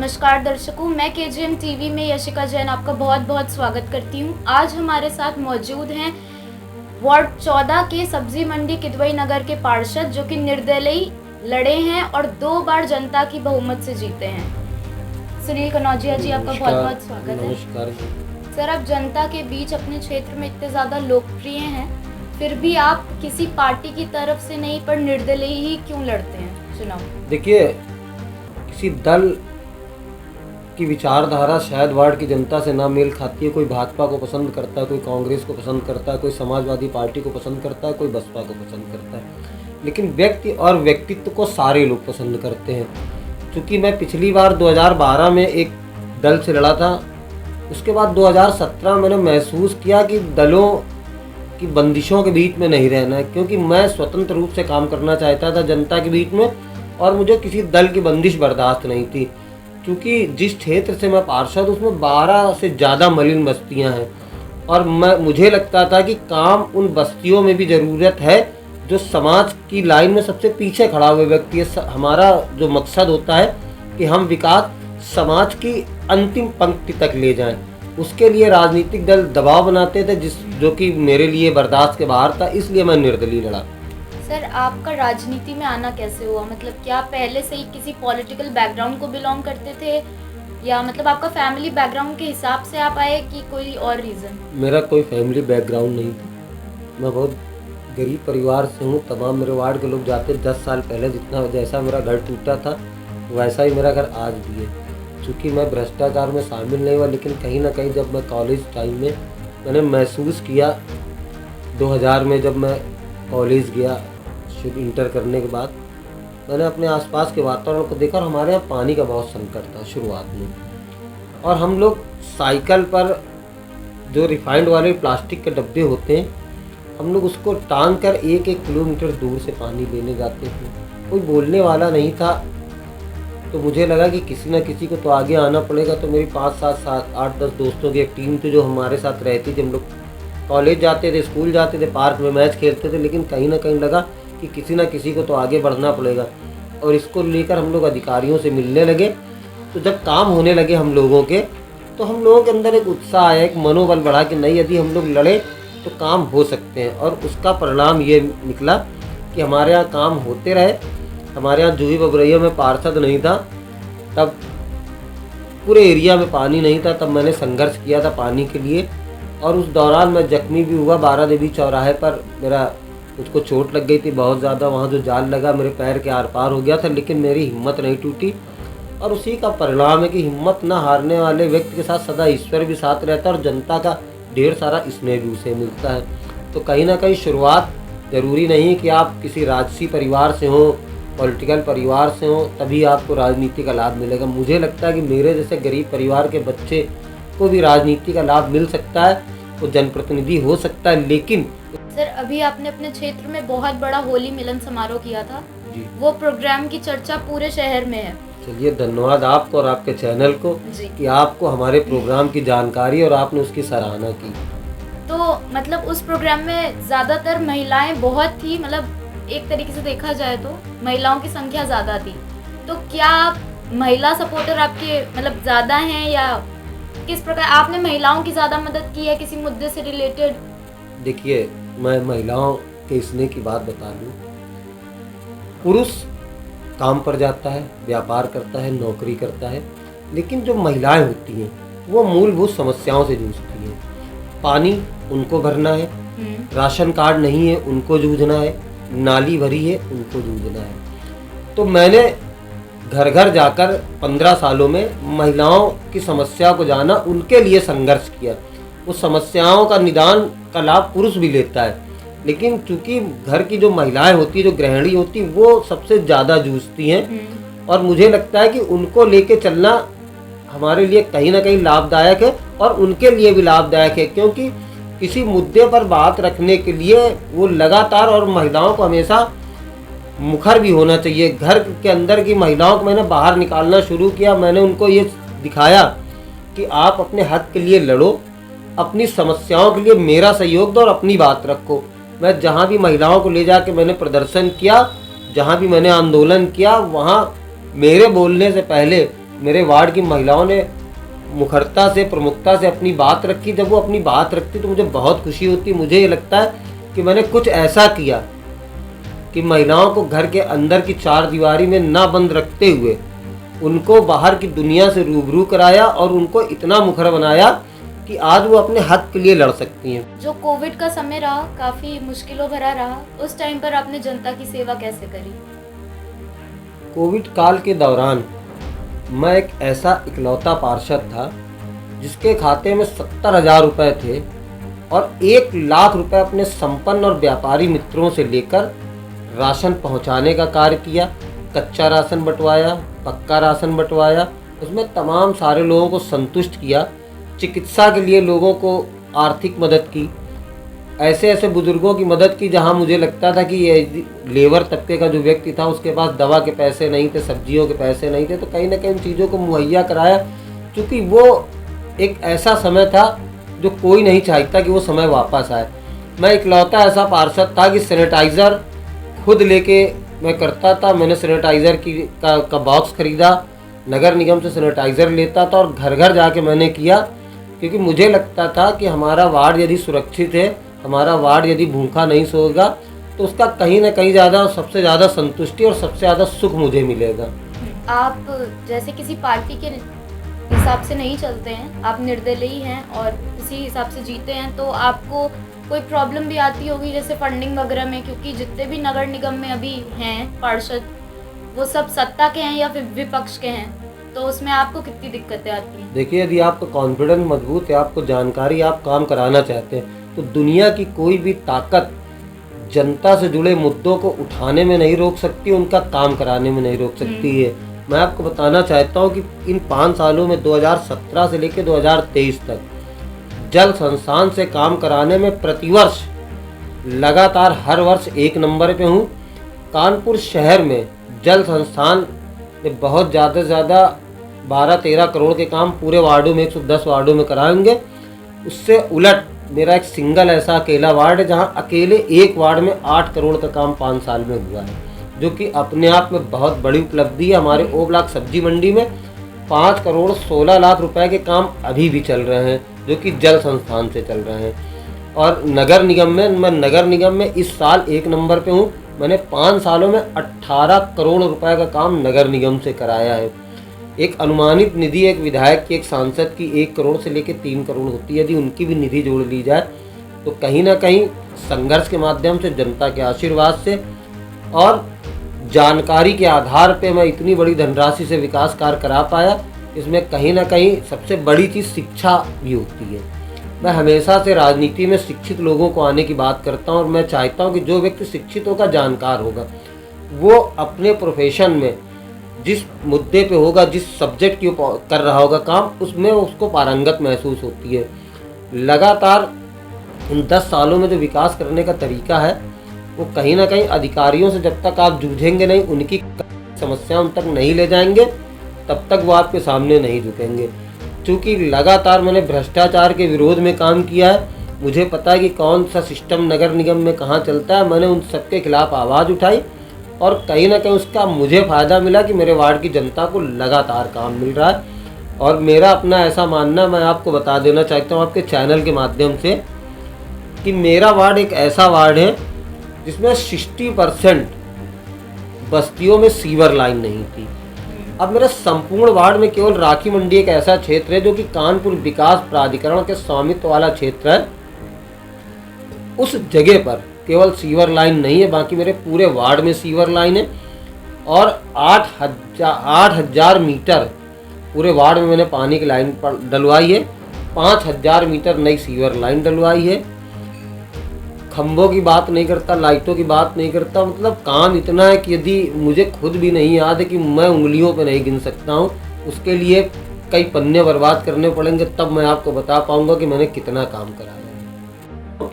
नमस्कार दर्शकों, मैं केजीएम टीवी में यशिका जैन आपका बहुत बहुत स्वागत करती हूं। आज हमारे साथ मौजूद हैं वार्ड 14 के सब्जी मंडी किदवई नगर के पार्षद जो कि निर्दलीय लड़े हैं और 2 बार जनता की बहुमत से जीते हैं। सुनील कनौजिया जी, आपका बहुत बहुत स्वागत है। नमस्कार सर, आप जनता के बीच अपने क्षेत्र में इतने ज़्यादा लोकप्रिय हैं, फिर भी आप किसी पार्टी की तरफ से नहीं पर निर्दलीय ही क्यों लड़ते हैं चुनाव? देखिए, किसी दल की विचारधारा शायद वार्ड की जनता से ना मेल खाती है। कोई भाजपा को पसंद करता है, कोई कांग्रेस को पसंद करता है, कोई समाजवादी पार्टी को पसंद करता है, कोई बसपा को पसंद करता है, लेकिन व्यक्ति और व्यक्तित्व को सारे लोग पसंद करते हैं। क्योंकि मैं पिछली बार 2012 में एक दल से लड़ा था, उसके बाद 2017 मैंने महसूस किया कि दलों की बंदिशों के बीच में नहीं रहना है, क्योंकि मैं स्वतंत्र रूप से काम करना चाहता था जनता के बीच में, और मुझे किसी दल की बंदिश बर्दाश्त नहीं थी। क्योंकि जिस क्षेत्र से मैं पार्षद हूँ उसमें 12 से ज़्यादा मलिन बस्तियाँ हैं, और मुझे लगता था कि काम उन बस्तियों में भी ज़रूरत है जो समाज की लाइन में सबसे पीछे खड़ा हुए व्यक्ति है। हमारा जो मकसद होता है कि हम विकास समाज की अंतिम पंक्ति तक ले जाएं। उसके लिए राजनीतिक दल दबाव बनाते थे जो कि मेरे लिए बर्दाश्त के बाहर था, इसलिए मैं निर्दलीय लड़ा। सर, आपका राजनीति में आना कैसे हुआ? मतलब क्या पहले से ही किसी पॉलिटिकल बैकग्राउंड को बिलोंग करते थे, या मतलब आपका फैमिली बैकग्राउंड के हिसाब से आप आए कि कोई और रीज़न? मेरा कोई फैमिली बैकग्राउंड नहीं था। मैं बहुत गरीब परिवार से हूँ। तमाम मेरे वार्ड के लोग जाते 10 साल पहले जैसा मेरा घर टूटा था वैसा ही मेरा घर आज भी है। चूँकि मैं भ्रष्टाचार में शामिल नहीं हुआ, लेकिन कहीं ना कहीं जब मैं कॉलेज टाइम में मैंने महसूस किया, 2000 में जब मैं कॉलेज गया इंटर करने के बाद, मैंने अपने आसपास के वातावरण को देखा और हमारे यहाँ पानी का बहुत संकट था शुरुआत में। और हम लोग साइकिल पर जो रिफाइंड वाले प्लास्टिक के डब्बे होते हैं, हम लोग उसको टांग कर 1-1 किलोमीटर दूर से पानी लेने जाते थे। कोई बोलने वाला नहीं था, तो मुझे लगा कि किसी न किसी को तो आगे आना पड़ेगा। तो मेरी 5-7-8-10 दोस्तों की एक टीम थी जो हमारे साथ रहती थी। हम लोग कॉलेज जाते थे, स्कूल जाते थे, पार्क में मैच खेलते थे, लेकिन कहीं ना कहीं लगा कि किसी ना किसी को तो आगे बढ़ना पड़ेगा। और इसको लेकर हम लोग अधिकारियों से मिलने लगे। तो जब काम होने लगे हम लोगों के, तो हम लोगों के अंदर एक उत्साह आया, एक मनोबल बढ़ा कि नहीं, यदि हम लोग लड़े तो काम हो सकते हैं। और उसका परिणाम ये निकला कि हमारे यहाँ काम होते रहे। हमारे यहाँ जूही बबरैया में पार्षद नहीं था, तब पूरे एरिया में पानी नहीं था, तब मैंने संघर्ष किया था पानी के लिए। और उस दौरान मैं जख्मी भी हुआ। 12 देवी चौराहे पर मेरा उसको चोट लग गई थी बहुत ज़्यादा। वहाँ जो जाल लगा मेरे पैर के आर पार हो गया था, लेकिन मेरी हिम्मत नहीं टूटी। और उसी का परिणाम है कि हिम्मत न हारने वाले व्यक्ति के साथ सदा ईश्वर भी साथ रहता है और जनता का ढेर सारा स्नेह भी उसे मिलता है। तो कहीं ना कहीं शुरुआत ज़रूरी नहीं कि आप किसी राजसी परिवार से हो, पॉलिटिकल परिवार से हो, तभी आपको राजनीति का लाभ मिलेगा। मुझे लगता है कि मेरे जैसे गरीब परिवार के बच्चे को भी राजनीति का लाभ मिल सकता है, वो जनप्रतिनिधि हो सकता है। लेकिन सर, अभी आपने अपने क्षेत्र में बहुत बड़ा होली मिलन समारोह किया था जी, वो प्रोग्राम की चर्चा पूरे शहर में है। चलिए, धन्यवाद आपको और आपके चैनल को कि आपको हमारे प्रोग्राम की जानकारी और आपने उसकी सराहना की। तो मतलब उस प्रोग्राम में ज़्यादातर महिलाएं बहुत थी, मतलब एक तरीके से देखा जाए तो महिलाओं की संख्या ज़्यादा थी। तो क्या आप महिला सपोर्टर आपके मतलब ज़्यादा हैं, या किस प्रकार आपने महिलाओं की ज़्यादा मदद की है किसी मुद्दे से रिलेटेड? देखिए, मैं महिलाओं के स्नेह की बात बता दूं। पुरुष काम पर जाता है, व्यापार करता है, नौकरी करता है, लेकिन जो महिलाएं होती हैं वो मूलभूत समस्याओं से जूझती हैं। पानी उनको भरना है, राशन कार्ड नहीं है उनको जूझना है, नाली भरी है उनको जूझना है। तो मैंने घर घर जाकर 15 सालों में महिलाओं की समस्या को जाना, उनके लिए संघर्ष किया। उस समस्याओं का निदान का लाभ पुरुष भी लेता है, लेकिन चूंकि घर की जो महिलाएं होती है, जो गृहिणी होती है, वो सबसे ज़्यादा जूझती हैं। और मुझे लगता है कि उनको लेके चलना हमारे लिए कहीं ना कहीं लाभदायक है और उनके लिए भी लाभदायक है, क्योंकि किसी मुद्दे पर बात रखने के लिए वो लगातार, और महिलाओं को हमेशा मुखर भी होना चाहिए। घर के अंदर की महिलाओं को मैंने बाहर निकालना शुरू किया। मैंने उनको ये दिखाया कि आप अपने हक के लिए लड़ो, अपनी समस्याओं के लिए मेरा सहयोग दो और अपनी बात रखो। मैं जहाँ भी महिलाओं को ले जाके मैंने प्रदर्शन किया, जहाँ भी मैंने आंदोलन किया, वहाँ मेरे बोलने से पहले मेरे वार्ड की महिलाओं ने मुखरता से, प्रमुखता से अपनी बात रखी। जब वो अपनी बात रखती तो मुझे बहुत खुशी होती। मुझे ये लगता है कि मैंने कुछ ऐसा किया कि महिलाओं को घर के अंदर की चार दीवारी में ना बंद रखते हुए उनको बाहर की दुनिया से रूबरू कराया और उनको इतना मुखर बनाया कि आज वो अपने हक के लिए लड़ सकती हैं। जो कोविड का समय रहा, काफ़ी मुश्किलों भरा रहा, उस टाइम पर आपने जनता की सेवा कैसे करी? कोविड काल के दौरान मैं एक ऐसा इकलौता पार्षद था जिसके खाते में 70,000 रुपये थे और 1 लाख रुपए अपने संपन्न और व्यापारी मित्रों से लेकर राशन पहुंचाने का कार्य किया। कच्चा राशन बंटवाया, पक्का राशन बंटवाया, उसमें तमाम सारे लोगों को संतुष्ट किया। चिकित्सा के लिए लोगों को आर्थिक मदद की, ऐसे ऐसे बुजुर्गों की मदद की जहां मुझे लगता था कि ये लेबर तबके का जो व्यक्ति था उसके पास दवा के पैसे नहीं थे, सब्जियों के पैसे नहीं थे, तो कहीं ना कहीं उन चीज़ों को मुहैया कराया। क्योंकि वो एक ऐसा समय था जो कोई नहीं चाहता कि वो समय वापस आए। मैं इकलौता ऐसा पार्षद था कि सैनिटाइज़र खुद लेके मैं करता था। मैंने सैनिटाइज़र का बॉक्स खरीदा, नगर निगम से सैनिटाइज़र लेता था और घर घर जाके मैंने किया, क्योंकि मुझे लगता था कि हमारा वार्ड यदि सुरक्षित है, हमारा वार्ड यदि भूखा नहीं सोएगा, तो उसका कहीं ना कहीं सबसे ज़्यादा संतुष्टि और सबसे ज़्यादा सुख मुझे मिलेगा। आप जैसे किसी पार्टी के हिसाब से नहीं चलते हैं, आप निर्दलीय हैं और इसी हिसाब से जीते हैं, तो आपको कोई प्रॉब्लम भी आती होगी जैसे फंडिंग वगैरह में, क्योंकि जितने भी नगर निगम में अभी हैं पार्षद वो सब सत्ता के हैं या फिर विपक्ष के हैं, तो उसमें आपको कितनी दिक्कतें आती हैं? देखिए, यदि आपका कॉन्फिडेंस मजबूत है, आपको जानकारी, आप काम कराना चाहते हैं, तो दुनिया की कोई भी ताकत जनता से जुड़े मुद्दों को उठाने में नहीं रोक सकती, उनका काम कराने में नहीं रोक सकती है। मैं आपको बताना चाहता हूं कि इन 5 सालों में 2017 से लेकर 2023 तक जल संस्थान से काम कराने में प्रतिवर्ष लगातार हर वर्ष 1 नंबर पे हूँ। कानपुर शहर में जल संस्थान में बहुत ज़्यादा से ज़्यादा 12-13 करोड़ के काम पूरे वार्डों में 110 वार्डों में कराएंगे। उससे उलट मेरा एक सिंगल ऐसा अकेला वार्ड है जहां अकेले एक वार्ड में 8 करोड़ का काम 5 साल में हुआ है, जो कि अपने आप में बहुत बड़ी उपलब्धि है। हमारे ओ ब्लॉक सब्जी मंडी में 5 करोड़ 16 लाख रुपए के काम अभी भी चल रहे हैं, जो कि जल संस्थान से चल रहे हैं। और नगर निगम में इस साल 1 नंबर पे हूँ। मैंने 5 सालों में 18 करोड़ रुपए का काम नगर निगम से कराया है। एक अनुमानित निधि एक विधायक की, एक सांसद की 1 करोड़ से लेकर 3 करोड़ होती है। यदि उनकी भी निधि जोड़ ली जाए तो कहीं ना कहीं संघर्ष के माध्यम से, जनता के आशीर्वाद से और जानकारी के आधार पे मैं इतनी बड़ी धनराशि से विकास कार्य करा पाया। इसमें कहीं ना कहीं सबसे बड़ी चीज़ शिक्षा भी होती है। मैं हमेशा से राजनीति में शिक्षित लोगों को आने की बात करता हूँ और मैं चाहता हूँ कि जो व्यक्ति शिक्षित होगा, जानकार होगा, वो अपने प्रोफेशन में जिस मुद्दे पे होगा, जिस सब्जेक्ट की कर रहा होगा काम, उसमें उसको पारंगत महसूस होती है। लगातार इन 10 सालों में जो विकास करने का तरीका है वो कहीं ना कहीं अधिकारियों से जब तक आप जूझेंगे नहीं, उनकी समस्या उन तक नहीं ले जाएंगे, तब तक वो आपके सामने नहीं झुकेंगे। क्योंकि लगातार मैंने भ्रष्टाचार के विरोध में काम किया है, मुझे पता है कि कौन सा सिस्टम नगर निगम में कहाँ चलता है। मैंने उन सबके खिलाफ आवाज़ उठाई और कहीं ना कहीं उसका मुझे फ़ायदा मिला कि मेरे वार्ड की जनता को लगातार काम मिल रहा है। और मेरा अपना ऐसा मानना, मैं आपको बता देना चाहता हूँ आपके चैनल के माध्यम से, कि मेरा वार्ड एक ऐसा वार्ड है जिसमें 60% बस्तियों में सीवर लाइन नहीं थी। अब मेरे संपूर्ण वार्ड में केवल राखी मंडी एक ऐसा क्षेत्र है जो कि कानपुर विकास प्राधिकरण के स्वामित्व वाला क्षेत्र है। उस जगह पर केवल सीवर लाइन नहीं है, बाकी मेरे पूरे वार्ड में सीवर लाइन है। और 8,000 मीटर पूरे वार्ड में मैंने पानी की लाइन डलवाई है। 5,000 मीटर नई सीवर लाइन डलवाई है। खंभों की बात नहीं करता, लाइटों की बात नहीं करता, मतलब काम इतना है कि यदि मुझे खुद भी नहीं याद है कि मैं उंगलियों पे नहीं गिन सकता हूँ। उसके लिए कई पन्ने बर्बाद करने पड़ेंगे, तब मैं आपको बता पाऊँगा कि मैंने कितना काम कराया है।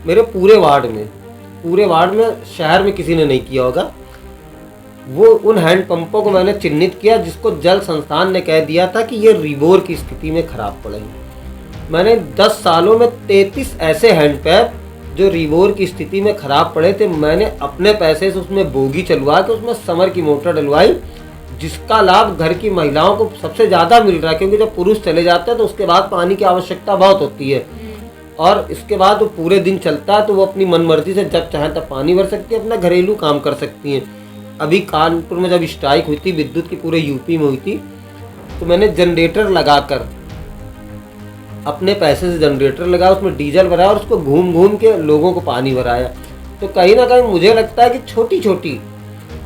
मेरे पूरे वार्ड में शहर में किसी ने नहीं किया होगा। वो उन हैंडपंपों को मैंने चिन्हित किया जिसको जल संस्थान ने कह दिया था कि ये रिबोर की स्थिति में खराब पड़ेंगे। मैंने 10 सालों में 33 ऐसे हैंडपैप जो रिबोर की स्थिति में खराब पड़े थे, मैंने अपने पैसे से उसमें बोगी चलवा के उसमें समर की मोटर डलवाई, जिसका लाभ घर की महिलाओं को सबसे ज़्यादा मिल रहा है, क्योंकि जब पुरुष चले जाते हैं तो उसके बाद पानी की आवश्यकता बहुत होती है और इसके बाद वो पूरे दिन चलता है तो वो अपनी मनमर्जी से जब चाहे तब पानी भर सकती है, अपना घरेलू काम कर सकती हैं। अभी कानपुर में जब स्ट्राइक हुई थी विद्युत की, पूरे यूपी में हुई थी, तो मैंने जनरेटर लगाकर अपने पैसे से जनरेटर लगाया, उसमें डीजल भराया और उसको घूम घूम के लोगों को पानी भराया। तो कहीं ना कहीं मुझे लगता है कि छोटी छोटी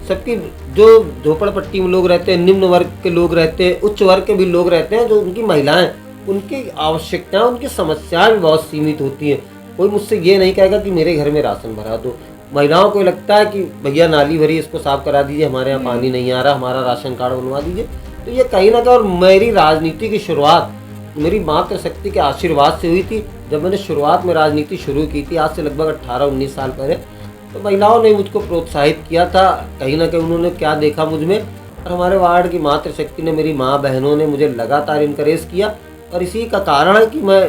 सबकी, जो झोपड़पट्टी में लोग रहते हैं, निम्न वर्ग के लोग रहते हैं, उच्च वर्ग के भी लोग रहते हैं, जो उनकी महिलाएं, उनकी आवश्यकताएं, उनकी समस्याएं भी बहुत सीमित होती हैं। कोई मुझसे ये नहीं कहेगा कि मेरे घर में राशन भरा दो। महिलाओं को लगता है कि भैया नाली भरी, इसको साफ करा दीजिए, हमारे यहाँ पानी नहीं आ रहा, हमारा राशन कार्ड बनवा दीजिए। तो ये कहीं ना कहीं, और मेरी राजनीति की शुरुआत मेरी मातृशक्ति के आशीर्वाद से हुई थी। जब मैंने शुरुआत में राजनीति शुरू की थी, आज से लगभग 18-19 साल पहले, तो महिलाओं ने मुझको प्रोत्साहित किया था। कहीं ना कहीं उन्होंने क्या देखा मुझ में, और हमारे वार्ड की मातृशक्ति ने, मेरी माँ बहनों ने मुझे लगातार इनकरेज किया। और इसी का कारण है कि मैं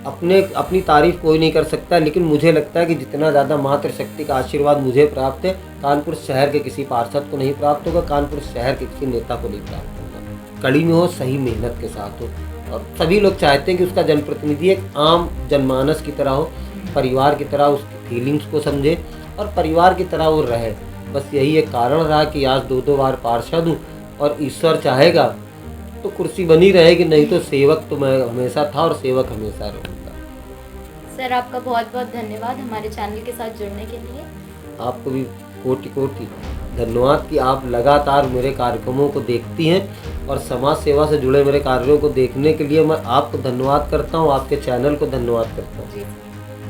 अपनी तारीफ कोई नहीं कर सकता, लेकिन मुझे लगता है कि जितना ज़्यादा मातृशक्ति का आशीर्वाद मुझे प्राप्त है, कानपुर शहर के किसी पार्षद को नहीं प्राप्त होगा, कानपुर शहर के किसी नेता को नहीं प्राप्त होगा। कड़ी में हो, सही मेहनत के साथ हो, और सभी लोग चाहते हैं कि उसका जनप्रतिनिधि एक आम जनमानस की तरह हो, परिवार की तरह उसकी फीलिंग्स को समझे और परिवार की तरह वो रहे। बस यही एक कारण रहा कि आज 2-2 बार पार्षद हूँ, और ईश्वर चाहेगा तो कुर्सी बनी रहेगी, नहीं तो सेवक तो मैं हमेशा था और सेवक हमेशा रहूँगा। सर आपका बहुत बहुत धन्यवाद हमारे चैनल के साथ जुड़ने के लिए। आपको भी कोटि कोटि धन्यवाद कि आप लगातार मेरे कार्यक्रमों को देखती हैं, और समाज सेवा से जुड़े मेरे कार्यों को देखने के लिए मैं आपको धन्यवाद करता हूँ, आपके चैनल को धन्यवाद करता हूँ। जी।